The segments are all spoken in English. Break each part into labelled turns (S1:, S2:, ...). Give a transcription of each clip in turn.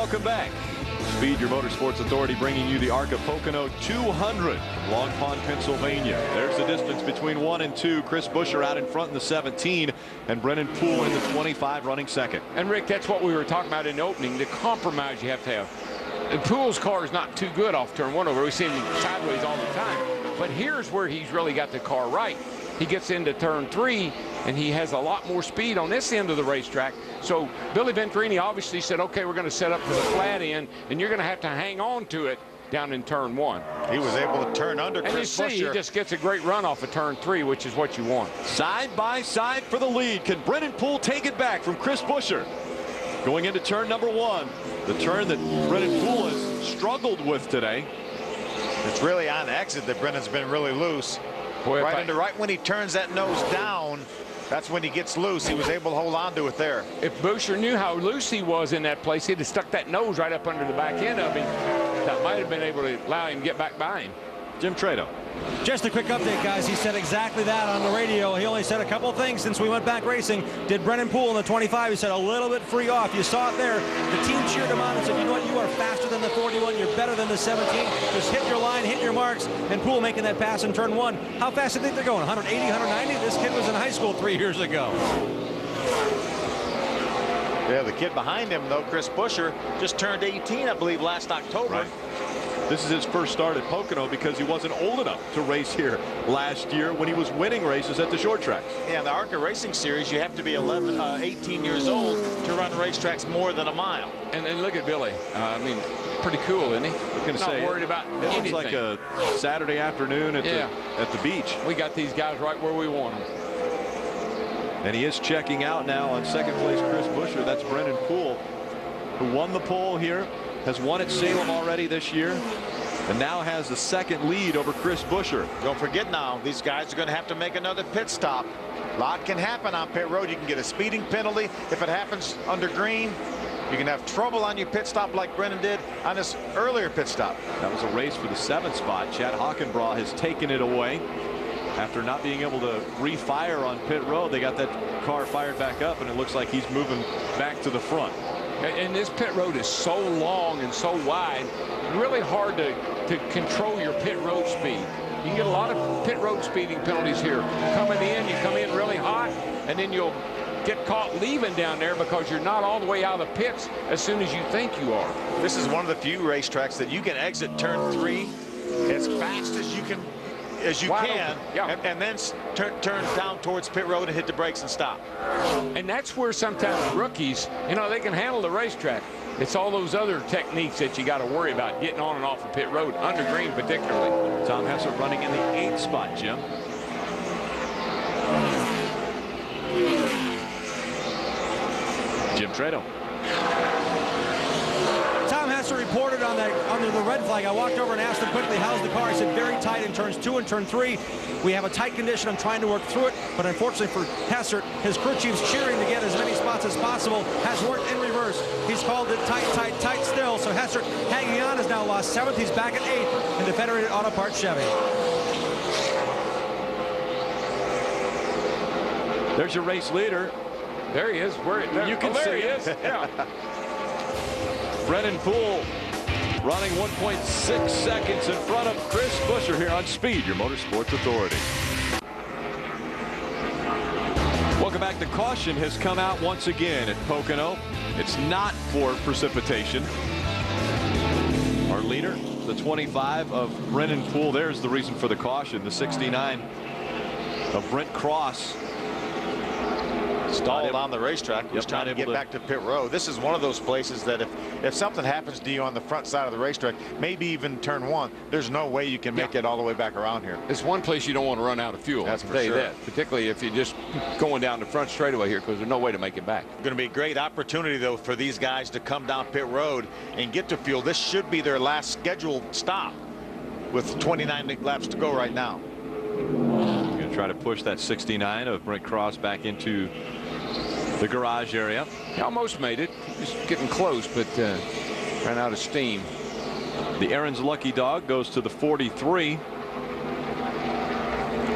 S1: Welcome back. Speed, your Motorsports Authority, bringing you the ARCA Pocono 200, Long Pond, Pennsylvania. There's the distance between 1 and 2. Chris Buescher out in front in the 17, and Brennan Poole in the 25, running second. And Rick, that's what we were talking about in the opening, the compromise you have to have. And Poole's car is not too good off turn 1 over. We see him sideways all the time. But here's where he's really got the car right. He gets into turn 3, and he has a lot more speed on this end of the racetrack. So Billy Venturini obviously said, okay, we're going to set up for the flat end, and you're going to have to hang on to it down in turn 1.
S2: He was able to turn under Chris Buescher. And you see,
S1: he just gets a great run off of turn 3, which is what you want. Side by side for the lead. Can Brennan Poole take it back from Chris Buescher? Going into turn number 1, the turn that Brennan Poole has struggled with today.
S2: It's really on exit that Brennan's been really loose. Boy, right when he turns that nose down, that's when he gets loose. He was able to hold on to it there. If Buescher knew how loose he was in that place, he'd have stuck that nose right up under the back end of him. That might have been able to allow him to get back by him. Jim Trado.
S3: Just a quick update, guys. He said exactly that on the radio. He only said a couple things since we went back racing. Did Brennan Poole in the 25? He said a little bit free off. You saw it there. The team cheered him on and said, you know what, you are faster than the 41. You're better than the 17. Just hit your line, hit your marks. And Poole making that pass in turn 1. How fast do you think they're going? 180, 190? This kid was in high school 3 years ago.
S2: Yeah, the kid behind him, though, Chris Buescher, just turned 18, I believe, last October.
S1: Right. This is his first start at Pocono because he wasn't old enough to race here last year when he was winning races at the short tracks. Yeah, in the ARCA Racing Series, you have to be 18 years old to run racetracks more than a mile. And look at Billy. I mean, pretty cool, isn't he? I'm going to say, not worried about anything. It looks like a Saturday afternoon at the beach. We got these guys right where we want them. And he is checking out now on second place Chris Buescher. That's Brennan Poole, who won the pole here, has won at Salem already this year, and now has the second lead over Chris Buescher. Don't forget now, these guys are going to have to make another pit stop. A lot can happen on pit road. You can get a speeding penalty if it happens under green. You can have trouble on your pit stop like Brennan did on his earlier pit stop. That was a race for the 7th spot. Chad Hockenbraugh has taken it away. After not being able to refire on pit road, they got that car fired back up, and it looks like he's moving back to the front. And this pit road is so long and so wide, really hard to control your pit road speed. You can get a lot of pit road speeding penalties here. Coming in, you come in really hot, and then you'll get caught leaving down there because you're not all the way out of the pits as soon as you think you are. This is one of the few racetracks that you can exit turn 3 as fast as you can. And then turn down towards pit road and hit the brakes and stop. And that's where sometimes rookies, you know, they can handle the racetrack. It's all those other techniques that you got to worry about, getting on and off of pit road, under green particularly. Tom Hessel running in the 8th spot, Jim. Jim Trado.
S3: Reported on that under the red flag. I walked over and asked him quickly, how's the car? He said very tight in turns 2 and turn 3. We have a tight condition. I'm trying to work through it, but unfortunately for Hessert, his crew chief's cheering to get as many spots as possible, has worked in reverse. He's called it tight, tight, tight still. So Hessert hanging on, has now lost 7th. He's back at 8th in the Federated Auto Parts Chevy.
S1: There's your race leader. There he is. You can see he is. Yeah. Brennan Poole running 1.6 seconds in front of Chris Buescher here on Speed, your Motorsports Authority. Welcome back. The caution has come out once again at Pocono. It's not for precipitation. Our leader, the 25 of Brennan Poole. There's the reason for the caution. The 69 of Brent Cross. Stalled on the racetrack. Was trying to get back to pit road. This is one of those places that if something happens to you on the front side of the racetrack, maybe even turn 1, there's no way you can make it all the way back around here. It's one place you don't want to run out of fuel. That's for sure. That, particularly if you're just going down the front straightaway here, because there's no way to make it back. Going to be a great opportunity though for these guys to come down pit road and get to fuel. This should be their last scheduled stop with 29 laps to go right now. Going to try to push that 69 of Brent Cross back into the garage area. He almost made it. Just getting close, but ran out of steam. The Aaron's Lucky Dog goes to the 43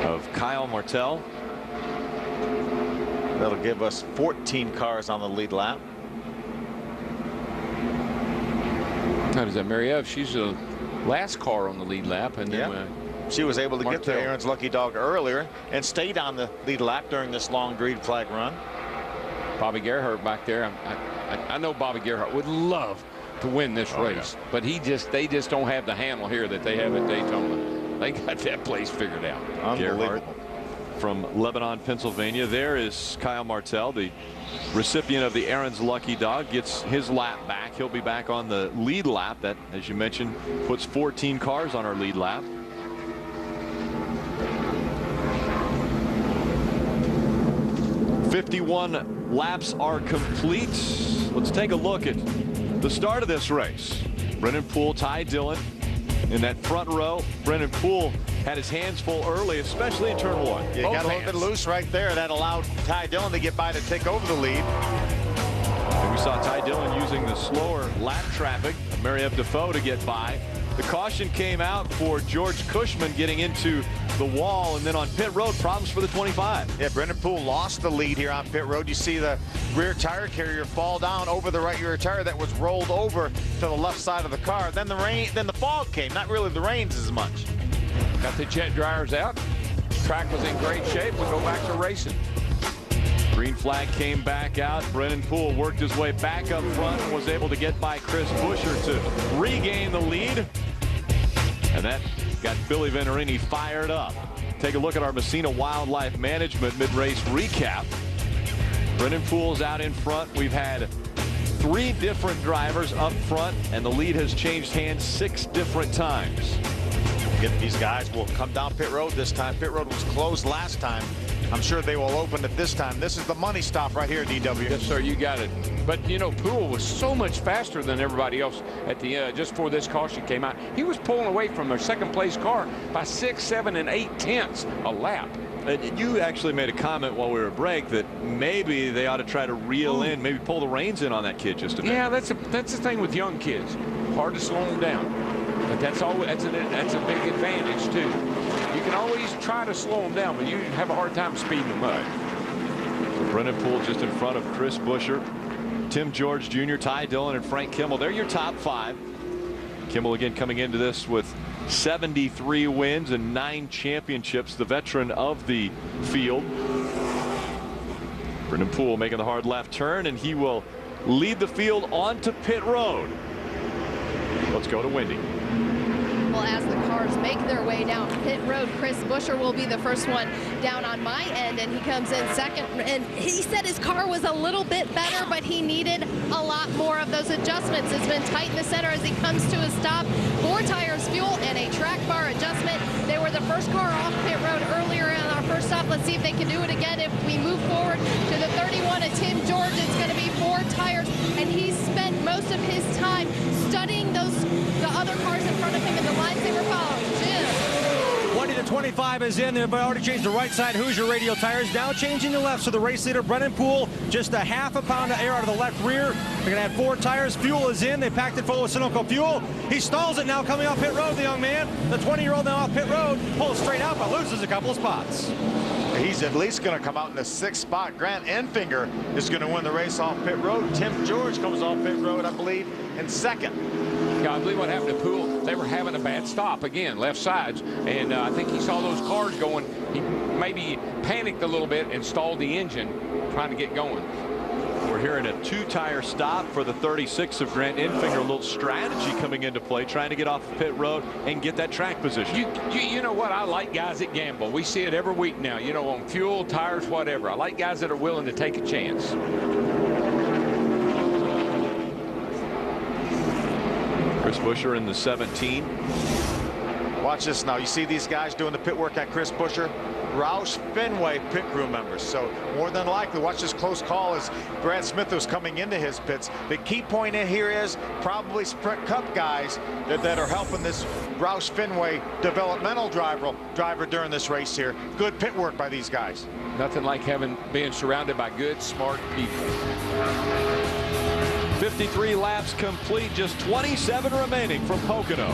S1: of Kyle Martell. That'll give us 14 cars on the lead lap.
S4: How does that, Mary Eve? She's the last car on the lead lap, and then
S2: she was able to get to
S4: Martell.
S2: Aaron's Lucky Dog earlier and stayed on the lead lap during this long green flag run.
S4: Bobby Gerhardt back there. I know Bobby Gerhardt would love to win this race, but they just don't have the handle here that they have at Daytona. They got that place figured out.
S1: Gerhardt from Lebanon, Pennsylvania. There is Kyle Martell, the recipient of the Aaron's Lucky Dog, gets his lap back. He'll be back on the lead lap. That, as you mentioned, puts 14 cars on our lead lap. .51 laps are complete. Let's take a look at the start of this race. Brennan Poole, Ty Dillon in that front row. Brennan Poole had his hands full early, especially in turn one.
S2: Yeah, got a little bit loose right there. That allowed Ty Dillon to get by to take over the lead.
S1: And we saw Ty Dillon using the slower lap traffic, Mary-Eve Defoe, to get by. The caution came out for George Cushman getting into the wall, and then on pit road, problems for the 25.
S2: Yeah, Brennan Poole lost the lead here on pit road. You see the rear tire carrier fall down over the right rear tire that was rolled over to the left side of the car. Then the fog came. Not really the rains as much.
S4: Got the jet dryers out. Track was in great shape. We'll go back to racing.
S1: Green flag came back out. Brennan Poole worked his way back up front and was able to get by Chris Buescher to regain the lead. And that got Billy Venturini fired up. Take a look at our Messina Wildlife Management mid-race recap. Brennan Poole's out in front. We've had 3 different drivers up front, and the lead has changed hands 6 different times.
S2: These guys will come down pit road this time. Pit road was closed last time. I'm sure they will open it this time. This is the money stop right here, DW.
S4: Yes, sir, you got it. But, you know, Poole was so much faster than everybody else at the just before this caution came out. He was pulling away from their second-place car by 6, 7, and 8 tenths a lap.
S1: You actually made a comment while we were at break that maybe they ought to try to reel in, maybe pull the reins in on that kid just a bit.
S4: Yeah, that's the thing with young kids. Hard to slow them down. But that's a big advantage, too. You can always try to slow them down, but you have a hard time speeding them up.
S1: So Brennan Poole just in front of Chris Buescher, Tim George Jr., Ty Dillon, and Frank Kimmel. They're your top 5. Kimmel again coming into this with 73 wins and 9 championships, the veteran of the field. Brennan Poole making the hard left turn, and he will lead the field onto pit road. Let's go to Wendy.
S5: Well, as the cars make their way down pit road, Chris Buescher will be the first one down on my end, and he comes in second. And he said his car was a little bit better, but he needed a lot more of those adjustments. It's been tight in the center as he comes to a stop. 4 tires, fuel, and a track bar adjustment. They were the first car off pit road earlier in our first stop. Let's see if they can do it again. If we move forward to the 31 of Tim George, it's going to be 4 tires, and he spent most of his time studying the other cars in front of him and the lines they were following. Jim.
S3: 20 to 25 is in. They've already changed the right side Hoosier radial tires. Now changing the left. So the race leader, Brennan Poole, just a half a pound of air out of the left rear. They're going to add 4 tires. Fuel is in. They packed it full of Sunoco fuel. He stalls it now coming off pit road, the young man. The 20-year-old now off pit road. Pulls straight out, but loses a couple of spots.
S2: He's at least going to come out in the 6th spot. Grant Enfinger is going to win the race off pit road. Tim George comes off pit road, I believe, in 2nd.
S4: Yeah, I believe what happened to Poole, they were having a bad stop again, left sides, and I think he saw those cars going. He maybe panicked a little bit and stalled the engine trying to get going.
S1: We're hearing a 2-tire stop for the 36 of Grant Enfinger. A little strategy coming into play, trying to get off the pit road and get that track position.
S4: You know what? I like guys that gamble. We see it every week now, you know, on fuel, tires, whatever. I like guys that are willing to take a chance.
S1: Chris Buescher in the 17.
S2: Watch this now. You see these guys doing the pit work at Chris Buescher? Roush Fenway pit crew members. So more than likely, watch this close call as Brad Smith was coming into his pits. The key point in here is probably Sprint Cup guys that are helping this Roush Fenway developmental driver during this race here. Good pit work by these guys.
S4: Nothing like being surrounded by good, smart people.
S1: 53 laps complete, just 27 remaining from Pocono.